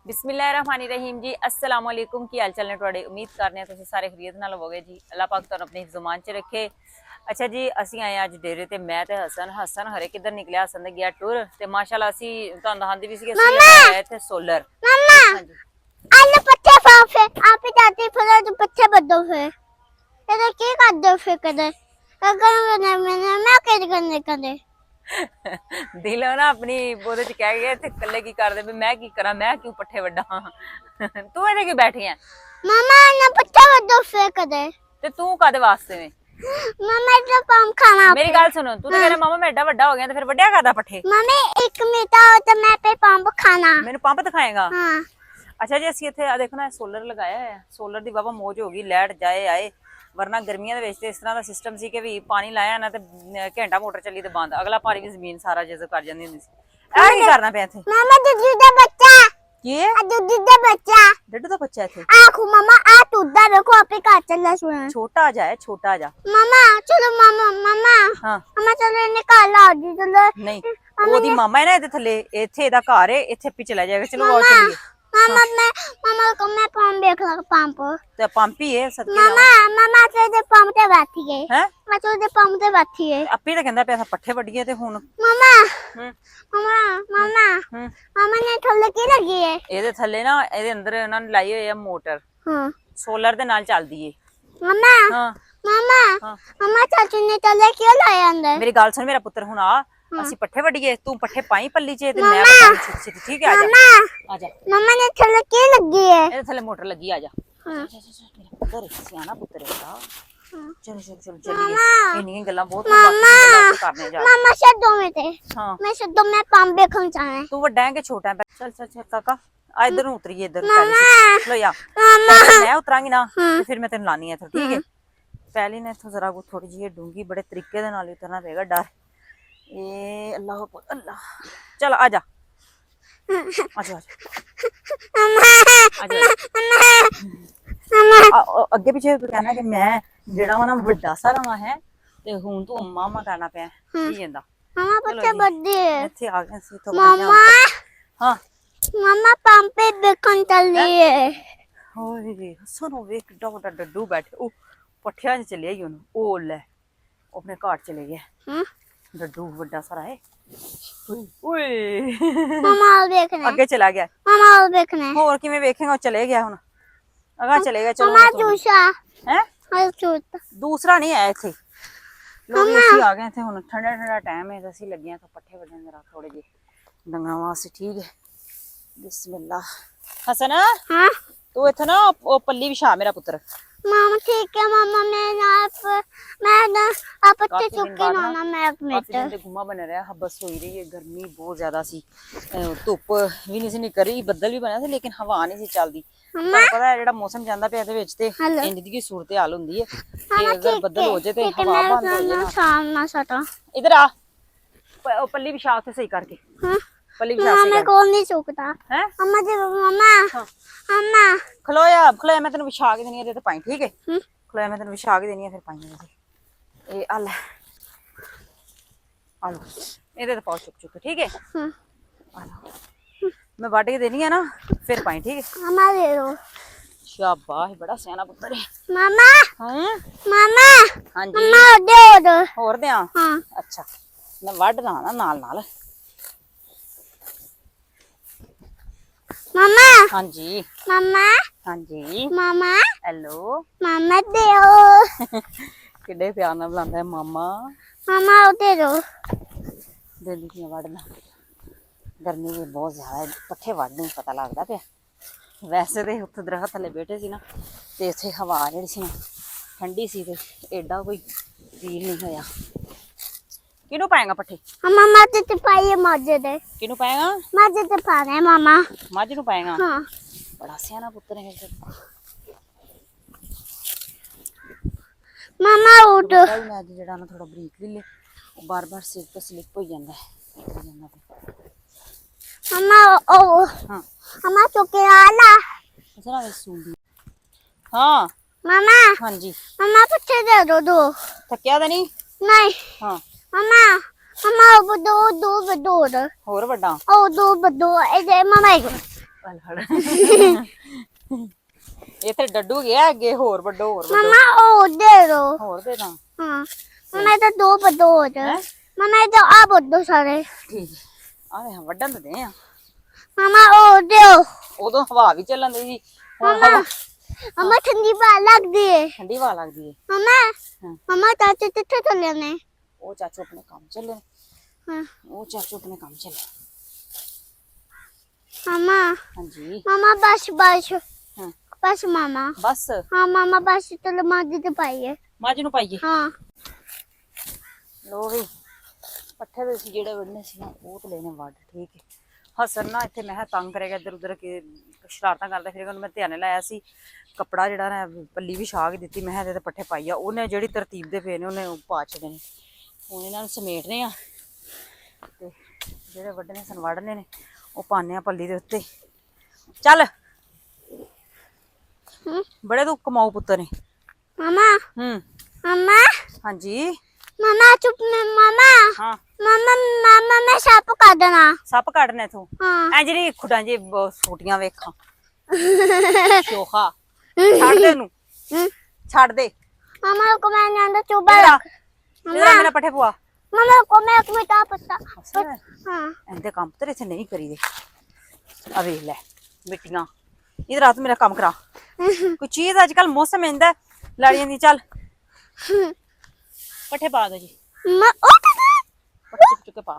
बिस्मिल्लाहिर्रहमानिर्रहीम जी अस्सलाम वालेकुम की हाल चाल ने तुहाडे उम्मीद करने तुसीं सारे खरीद नाल होवोगे जी अल्लाह पाक तुहानू अपनी ज़ुबान च रखे। अच्छा जी असीं आए अज डेरे ते मैं ते हसन हरे किधर निकलिया हसन ने गया टूर ते माशाल्लाह असीं तुहानू दहांदी भी सी कि असीं लगाया इत्थे सोलर। मम्मा हां जी आलू पत्ते पाओ फिर आप ही जाती फिर तो पत्ते बदो फिर ये की कर दो फिर कदे अगर मैं क्या करने कदे दिल ना अपनी बोदे च कह गया इत्थे कल्ले की कर दे भी मैं की करा मैं क्यों पट्ठे वड्डा तू इत्थे क्यों बैठी है मम्मा ना पत्ते बदो फिर कदे ते तू कादे वास्ते में मम्मा तो पाम खाना मेरी गल सुनो तू तो कह रहा मामा मैं एडा वड्डा हो गया तो फिर वड्डिया करदा पट्ठे मम्मी एक मिनट आओ तो मैं पे पाम खाना मैनू पंप दिखाएगा। हां अच्छा जी असी इत्थे देखो ना सोलर लगाया है सोलर दी बाबा मौज हो गई लाइट जाए आए वरना गर्मियां दे विच ते इस तरह दा सिस्टम सी कि भी पानी लाया ना ते घंटा मोटर चली ते बंद अगला पानी भी जमीन सारा जज़ब कर जांदी हुंदी सी ऐ की करना पे इत्थे मम्मा दूध दा बच्चा की है दूध दा बच्चा डड्डू दा बच्चा इत्थे आखो मम्मा आ दूध दा देखो आपे घर चला सुना छोटा जा है छोटा जा मम्मा चलो मम्मा मम्मा हां मम्मा चलो निकाल ला दी चलो नहीं ओदी मामा है ना इधर थले इत्थे एदा घर है इत्थे पी चला जाएगा चलो आओ चलिए मामा मामा को मैं पंप देख लगा पंप ते पंप ही है सदके मामा मामा से पंप ते बैठी गई हैं मैं तो पंप ते बैठी है अपी तो कहंदा पे पट्ठे वड्डीए ते हुन मामा हम्म मामा मामा मामा ने थल्ले की लगी है ਇਹਦੇ ਥੱਲੇ ਨਾ ਇਹਦੇ ਅੰਦਰ ਉਹਨਾਂ ਨੇ ਲਾਈ ਹੋਈ ਆ ਮੋਟਰ हां ਸੋਲਰ ਦੇ ਨਾਲ ਚੱਲਦੀ ਏ मामा ਹਾਂ मामा ਹਾਂ मामा चाचू ने थल्ले क्यों लाया अंदर ਮੇਰੀ ਗੱਲ ਸੁਣ ਮੇਰਾ ਪੁੱਤਰ ਹੁਣ ਆ ਅਸੀਂ ਪੱਠੇ ਵੱਢੀਏ ਤੂੰ ਪੱਠੇ ਪਾਈ ਪੱਲੀ ਚ ਤੇ ਮੈਂ ਵੱਢਾਂ ਛੇਤੀ ਛੇਤੀ ਠੀਕ ਹੈ ਆ ਜਾ मामा ਆ ਜਾ मामा ने थल्ले की लगी है ਇਹਦੇ ਥੱਲੇ ਮੋਟਰ ਲੱਗੀ ਆ ਜਾ हां ਮੇਰਾ ਪੁੱਤਰ ਸਿਆਣਾ ਪੁੱਤਰ ਹੈ ਚਲੋ ਚਲੋ ਚਲੋ मामा ਚੱਲੀਏ ਇੰਨੀਆਂ ਗੱਲਾਂ ਬਹੁਤ ਬਾਕੀ ਗੱਲਾਂ ਕਰਨੇ ਜਾ मामा से दो में थे ਹਾਂ मैं से दो में पंप देखना चाहे ਤੂੰ ਵੱਡਾ ਹੈ ਕਿ ਛੋਟਾ ਹੈ ਚੱਲ ਚੱਲ ਚੱਲ ਕਾਕਾ ਆ ਇਧਰ ਨੂੰ ਉਤਰੀਏ ਇਧਰ ਚਲੋ ਯਾ मामा ਮੈਂ ਉਤਰਾਂਗੀ ਨਾ ਤੇ ਫਿਰ ਮੈਂ ਤੈਨੂੰ ਲਾਣੀ ਹੈ ਇੱਥੇ ਠੀਕ ਹੈ ਪਹਿਲੀ ਨੇ ਇੱਥੋਂ ਜ਼ਰਾ ਕੋ ਥੋੜੀ ਜਿਹੀ ਡੂੰਗੀ ਬੜੇ ਤਰੀਕੇ ਦੇ ਨਾਲ ਉਤਰਨਾ ਪਏਗਾ ਡਰ ਇਹ ਅੱਲਾਹ ਅੱਲਾਹ ਚਲ ਆ ਜਾ ਆ ਜਾ ਅੱਗੇ ਪਿੱਛੇ ਕਹਿਣਾ ਕਿ ਮੈਂ ਜਿਹੜਾ ਵਾ ਨਾ ਵੱਡਾ ਸਾਰਾ ਵਾ ਹੈ ਤੇ ਹੁਣ ਤੂੰ ਮਾਮਾ ਕਰਨਾ ਪਿਆ ਕੀ ਜਾਂਦਾ मामा पत्ते बद्दे ਇੱਥੇ आ गए ਸੀ ਤੋਂ मामा ਹਾਂ मामा पंप पे देखन चल रही है ਹੋਏ ਸੁਣੋ ਵੇਖ ਕਿੱਡਾ ਵੱਡਾ ਡੱਡੂ ਬੈਠੇ ਉਹ ਪੱਠਿਆਂ 'ਚ ਚਲੇ ਗਈ ਉਹਨੂੰ ਉਹ ਲੈ ਉਹ ਆਪਣੇ ਘਰ ਚਲੇ ਗਿਆ ਡੱਡੂ ਵੱਡਾ ਸਾਰਾ ਹੈ ਓਏ मामा देखना ਅੱਗੇ ਚਲਾ ਗਿਆ मामा देखना ਹੋਰ ਕਿਵੇਂ ਵੇਖੇਗਾ ਉਹ ਚਲੇ ਗਿਆ ਹੁਣ ਅਗਾ ਚਲੇ ਗਿਆ ਚਲੋ मामा दूसरा ਹੈ और छोटा ਦੂਸਰਾ ਨਹੀਂ ਆਇਆ ਇੱਥੇ ਲੋਕ ਅਸੀਂ ਆ ਗਏ ਇੱਥੇ ਹੁਣ ਠੰਡਾ ਠੰਡਾ ਟਾਈਮ ਹੈ ਤੇ ਅਸੀਂ ਲੱਗੇ ਆ ਤਾਂ ਪੱਠੇ ਵੱਢਣ ਜਰਾ ਥੋੜੇ ਜਿਹੇ ਡੰਗਰਾਂ ਵਾਸਤੇ ਠੀਕ ਹੈ ਬਿਸਮਿਲ੍ਲਾ ਹਸਨ हाँ ਤੂੰ ਇੱਥੇ ਨਾ ਉਹ ਪੱਲੀ ਵਿਛਾ ਮੇਰਾ ਪੁੱਤਰ मामा ठीक है मामा मैं ना आप पत्ते चुके ना ना मैं एक ਕਾਫੀ ਦਿਨ मिनट ਤੇ ਗੁੰਮਾ ਬਣ ਰਿਹਾ ਹਬਸ ਹੋਈ ਰਹੀ ਹੈ ਗਰਮੀ ਬਹੁਤ ਜ਼ਿਆਦਾ ਸੀ ਧੁੱਪ ਵੀ ਨਹੀਂ ਸੀ ਨਿਕਲ ਰਹੀ ਬੱਦਲ ਵੀ ਬਣਿਆ ਸੀ ਲੇਕਿਨ ਹਵਾ ਨਹੀਂ ਸੀ ਚੱਲਦੀ ਤੁਹਾਨੂੰ ਪਤਾ ਹੈ ਜਿਹੜਾ ਮੌਸਮ ਜਾਂਦਾ ਪਿਆ ਇਹਦੇ ਵਿੱਚ ਤੇ ਇੰਜ ਦੀ ਸੂਰਤ ਹਾਲ ਹੁੰਦੀ ਹੈ ਕਿ ਅਗਰ ਬੱਦਲ ਹੋ ਜਾਏ ਤੇ ਹਵਾ ਬੰਦ ਹੋ ਜਾਏ ਨਾ शाम ना सटा इधर आ ਉਹ ਪੱਲੀ ਵਿਛਾ ਉੱਥੇ ਸਹੀ ਕਰਕੇ हाँ ਪੱਲੀ ਵਿਛਾ मामा ਸਹੀ मेरे को नहीं चुकता ਹੈ मामा जी मामा मामा ਖਲੋਇਆ ਮੈਂ ਤੈਨੂੰ ਵਿਛਾ ਕੇ ਦੇਣੀ ਹੈ ਤੇ ਪਾਈ ਠੀਕ ਹੈ हम्म ਖਲੋਇਆ ਮੈਂ ਤੈਨੂੰ ਵਿਛਾ ਕੇ ਦੇਣੀ ਹੈ ਫਿਰ ਪਾਈ ਇਹ ਆ ਲੈ ਆ ਲੋ ਇਹਦੇ ਤੇ ਪਾਓ ਚੁੱਕ ਠੀਕ ਹੈ हाँ ਆ ਲੋ ਮੈਂ ਵੱਢ ਕੇ ਦੇਣੀ ਹੈ ਨਾ ਫਿਰ ਪਾਈ ਠੀਕ ਹੈ मामा दे दो ਸ਼ਾਬਾਸ਼ ਬੜਾ ਸਿਆਣਾ ਪੁੱਤਰ ਹੈ मामा ਹਾਂ मामा ਹਾਂਜੀ मामा दे दो ਹੋਰ ਦਿਆਂ हाँ ਅੱਛਾ ਮੈਂ ਵੱਢ ਲਾਂ ਨਾ ਨਾਲ मामा ਹਾਂਜੀ मामा ਹਾਂਜੀ मामा ਹੈਲੋ मामा दे दो ਕਿੱਡੇ ਪਿਆਰ ਨਾਲ ਬੁਲਾਉਂਦਾ ਹੈ ਮਾਮਾ मामा दे दो ਦਿਲ ਦੀਆਂ ਵੱਢਣਾ ਗਰਮੀ ਵੀ ਬਹੁਤ ਜ਼ਿਆਦਾ ਹੈ ਪੱਠੇ ਵੱਢ ਨਹੀਂ ਪਤਾ ਲੱਗਦਾ ਪਿਆ ਵੈਸੇ ਤੇ ਉੱਥੇ ਦਰਖਤ ਥੱਲੇ ਬੈਠੇ ਸੀ ਨਾ ਤੇ ਇੱਥੇ ਹਵਾ ਜਿਹੜੀ ਸੀ ਨਾ ਠੰਡੀ ਸੀ ਤੇ ਐਡਾ ਕੋਈ ਫੀਲ ਨਹੀਂ ਹੋਇਆ ਕਿਹਨੂੰ ਪਾਏਗਾ ਪੱਠੇ मामा तो पाइए मजे दे ਕਿਹਨੂੰ ਪਾਏਗਾ मजे तो पाने मामा ਮੱਝ ਨੂੰ ਪਾਏਗਾ हाँ ਬੜਾ ਸਿਆਣਾ ਪੁੱਤਰ ਹੈ मामा उठ ਮੈਂ ਅੱਜ ਜਿਹੜਾ ਨਾ ਥੋੜਾ ਬਰੀਕ ਵੀ ਲੈ ਉਹ ਬਾਰ-ਬਾਰ ਸਿਰ ਤੋਂ ਸਲਿੱਪ ਹੋ ਜਾਂਦਾ ਹੈ मामा ओ ਹਾਂ मामा चुके आला ਜਰਾ ਵੇ ਸੁਣਦੀ ਹਾਂ मामा ਹਾਂਜੀ मामा पत्ते दे दो दो ਥੱਕਿਆ ਤਾਂ ਨਹੀਂ नहीं ਹਾਂ मामा मामा वो दो दो दो ਹੋਰ ਵੱਡਾ ओ दो दो इधर मामा ਹਲ ਹਲ ਇੱਥੇ ਡੱਡੂ ਗਿਆ ਅੱਗੇ ਹੋਰ ਵੱਡੋ ਹੋਰ ਵੱਡੋ मम्मा ओ दे दो ਹੋਰ ਦੇ ਦਾਂ हाँ मम्मा तो दो बदो हो जाए मम्मा तो आप बदो सारे ਠੀਕ ਆ ਵੇ ਵੱਡਣ ਤਾਂ ਦੇ ਆ मम्मा ओ दो ਉਦੋਂ ਹਵਾ ਵੀ ਚੱਲਣ ਦੀ ਸੀ ਹੁਣ मम्मा ਹਵਾ मम्मा ठंडी बात लग दी है ਠੰਡੀ ਹਵਾ ਲੱਗਦੀ ਹੈ मम्मा हाँ। मम्मा चाचा किथे चले ने ਉਹ ਚਾਚੂ ਆਪਣੇ ਕੰਮ ਚੱਲੇ ਨੇ। हाँ ਉਹ ਚਾਚੂ ਆਪਣੇ ਕੰਮ ਚੱਲੇ मम्मा ਹਾਂਜੀ मम्मा बस बस ਹਾਂ बस मामा ਬਸ हाँ मामा बस चलो माजी तो पाई है ਮੱਝ ਨੂੰ ਪਾਈਏ हाँ ਲੋ ਵੀ ਪੱਠੇ ਦੇ ਸੀ ਜਿਹੜੇ ਵੱਢਣੇ ਸੀ ਨਾ ਉਹ ਤੇ ਲੈਣੇ ਵੱਢ ਠੀਕ ਹੈ ਹਸਨ ਨਾ ਇੱਥੇ ਮੈਂ ਕਿਹਾ ਤੰਗ ਕਰੇਗਾ ਇੱਧਰ ਉੱਧਰ ਕੇ ਸ਼ਰਾਰਤਾਂ ਕਰਦਾ ਫਿਰੇਗਾ ਉਹਨੂੰ ਮੈਂ ਧਿਆਨ ਲਾਇਆ ਸੀ ਕੱਪੜਾ ਜਿਹੜਾ ਨਾ ਪੱਲੀ ਵੀ ਛਾਗ ਦਿੱਤੀ ਮੈਂ ਕਿਹਾ ਇਹਦੇ ਤੇ ਪੱਠੇ ਪਾਈ ਆ ਉਹਨੇ ਜਿਹੜੀ ਤਰਤੀਬ ਦੇ ਪਏ ਨੇ ਉਹਨੇ ਉਹ ਪਾ ਛੱਡੇ ਨੇ ਹੁਣ ਇਹਨਾਂ ਨੂੰ ਸਮੇਟਨੇ ਆ ਤੇ ਜਿਹੜੇ ਵੱਢਣੇ ਸਨ ਵੱਢਨੇ ਨੇ ਉਹ ਪਾਣੇ ਆ ਪੱਲੀ ਦੇ ਉੱਤੇ ਚੱਲ ਬੜੇ ਤੂੰ ਕਮਾਊ ਪੁੱਤਰ ਨੇ मामा ਹੂੰ मामा ਹਾਂਜੀ मामा चुप में मामा ਹਾਂ मामा मामा मैं साप काट देना ਸੱਪ ਕੱਢਨੇ ਤੂੰ हाँ ਐ ਜਿਹੜੀ ਖੁੱਡਾਂ ਜੀ ਛੋਟੀਆਂ ਵੇਖਾਂ ਸ਼ੋਖਾ ਛੱਡ ਦੇ ਉਹਨੂੰ ਛੱਡ ਦੇ मामा को मैंने अंदर चुबा ਇਧਰ ਆ रख ਇਧਰ ਆ ਮੇਰਾ ਪੱਠੇ ਪਵਾ मामा को मैं एक मिटा पत्ता हाँ ਇਹਦੇ ਕੰਮ ਤੇ ਇੱਥੇ ਨਹੀਂ ਕਰੀਦੇ ਆ ਵੇਖ ਲੈ ਮਿੱਟੀਆਂ ਇਧਰ ਆ ਤੂੰ ਮੇਰਾ ਕੰਮ ਕਰਾ ਕੋਈ ਚੀਜ਼ ਅੱਜ ਕੱਲ ਮੌਸਮ ਇੰਦਾ ਲੜੀਆਂ ਦੀ ਚੱਲ ਪੱਠੇ ਪਾ ਦੋ ਜੀ मैं ओ ਪੱਠੇ ਚੁੱਕ ਚੁੱਕ ਕੇ ਪਾ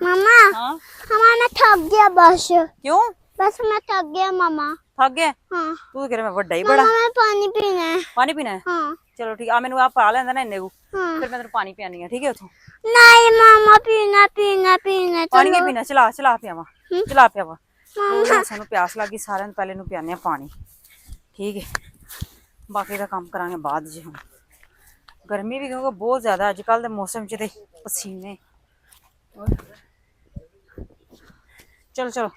मामा ਹਾਂ हमारा थक गया बस ਕਿਉਂ बस मैं थक गया मामा ਥੱਕ ਗਿਆ हाँ ਤੂੰ ਕਿਹਾ ਮੈਂ ਵੱਡਾ ਹੀ ਬੜਾ मामा मैं पानी पीना है ਪਾਣੀ ਪੀਣਾ ਹੈ हाँ ਚਲੋ ਠੀਕ ਆ ਮੈਨੂੰ ਆ ਪਾ ਲੈਂਦਾ ਨਾ ਇੰਨੇ ਕੁ हाँ ਫਿਰ ਮੈਂ ਤੈਨੂੰ ਪਾਣੀ ਪਿਆਨੀ ਆ ਠੀਕ ਹੈ ਉਥੋਂ नहीं मामा पीना पीना पीना ਪਾਣੀ चलो ਨਹੀਂ ਪੀਣਾ ਚਲਾ ਪਿਆਵਾ ਚਲਾ ਪਿਆਵਾ मामा ਸਾਨੂੰ ਪਿਆਸ ਲੱਗੀ ਸਾਰਿਆਂ ਨੂੰ ਪਹਿਲੇ ਨੂੰ ਪਿਆਨੇ ਆ ਪਾਣੀ ਠੀਕ ਹੈ ਬਾਕੀ ਦਾ ਕੰਮ ਕਰਾਂਗੇ ਬਾਅਦ ਜੀ ਹੁਣ ਗਰਮੀ ਵੀ ਕਿਉਂਕਿ ਬਹੁਤ ਜ਼ਿਆਦਾ ਅੱਜ ਕੱਲ ਦੇ ਮੌਸਮ 'ਚ ਤੇ ਪਸੀਨੇ ਚਲੋ ਚਲੋ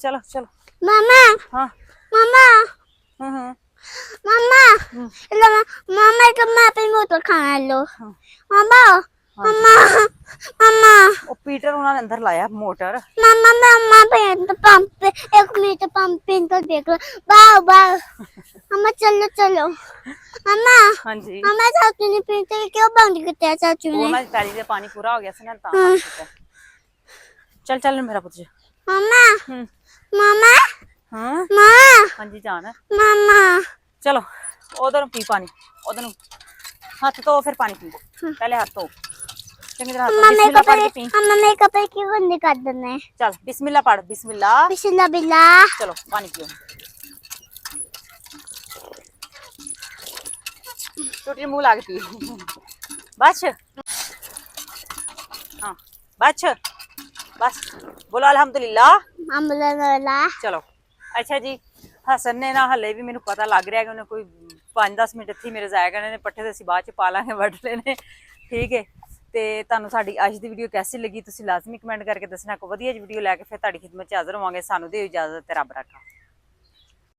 ਚਲੋ ਚਲੋ मामा ਹਾਂ मामा ਹਾਂ मामा लो मामा तो मैं पे मोटर खाना लो मामा मामा मामा ਉਹ ਪੀਟਰ ਉਹਨਾਂ ਨੇ ਅੰਦਰ ਲਾਇਆ ਮੋਟਰ मामा मामा पे तो पंप पे एक मिनट पंप पे तो देख लो बाओ बाओ मामा चलो चलो मामा ਹਾਂਜੀ मामा चाचू ने पीते क्यों बंद करते हैं चाचू ਉਹ ने ਨਾ ਪੈਲੀ ਦੇ ਪਾਣੀ ਪੂਰਾ ਹੋ ਗਿਆ ਸੀ ਨਾ ਤਾਂ ਬੰਦ ਕੀਤਾ। ਚੱਲ ਚੱਲ ਮੇਰਾ ਪੁੱਤ ਜੀ मामा ਹੂੰ मामा ਹਾਂ माँ ਹਾਂਜੀ ਜਾਣ मामा ਚਲੋ ਉਧਰ ਨੂੰ ਪੀ ਪਾਣੀ ਉਧਰ ਨੂੰ ਹੱਥ ਧੋ ਫਿਰ ਪਾਣੀ ਪੀ ਪਹਿਲੇ ਹੱਥ ਧੋ ਚੰਗੀ ਤਰ੍ਹਾਂ ਹੱਥ ਧੋ। मम्मी ਬਿਸਮਿਲ੍ਲਾ ਪੜ੍ਹ ਕੇ ਪੀ मम्मी कपड़े क्यों बंद कर देने ਚੱਲ ਬਿਸਮਿਲ੍ਲਾ ਪੜ ਬਿਸਮਿਲ੍ਲਾ बिस्मिल्लाह बिल्ला चलो पानी पियो छोटी मुंह लाग पी बस हाँ बस बस बोलो अल्हम्दुलिल्लाह अल्हम्दुलिल्लाह चलो अच्छा जी हसन ने ना हले भी मैनू पता लग रहा कि उन्हें कोई 5-10 मिनट इत्थे मेरे जाया करने ने पट्ठे ते असीं बाद च पा लांगे वढ लेने ठीक है ਤੇ ਤੁਹਾਨੂੰ ਸਾਡੀ ਅੱਜ ਦੀ ਵੀਡੀਓ ਕੈਸੀ ਲੱਗੀ ਤੁਸੀਂ ਲਾਜ਼ਮੀ ਕਮੈਂਟ ਕਰਕੇ ਦੱਸਣਾ। ਕੋਈ ਵਧੀਆ ਜਿਹੀ ਵੀਡੀਓ ਲੈ ਕੇ ਫਿਰ ਤੁਹਾਡੀ ਖਿਦਮਤ 'ਚ ਹਾਜ਼ਰ ਹੋਵਾਂਗੇ। ਸਾਨੂੰ ਦਿਓ ਇਜਾਜ਼ਤ ਤੇ ਰੱਬ ਰਾਖਾ।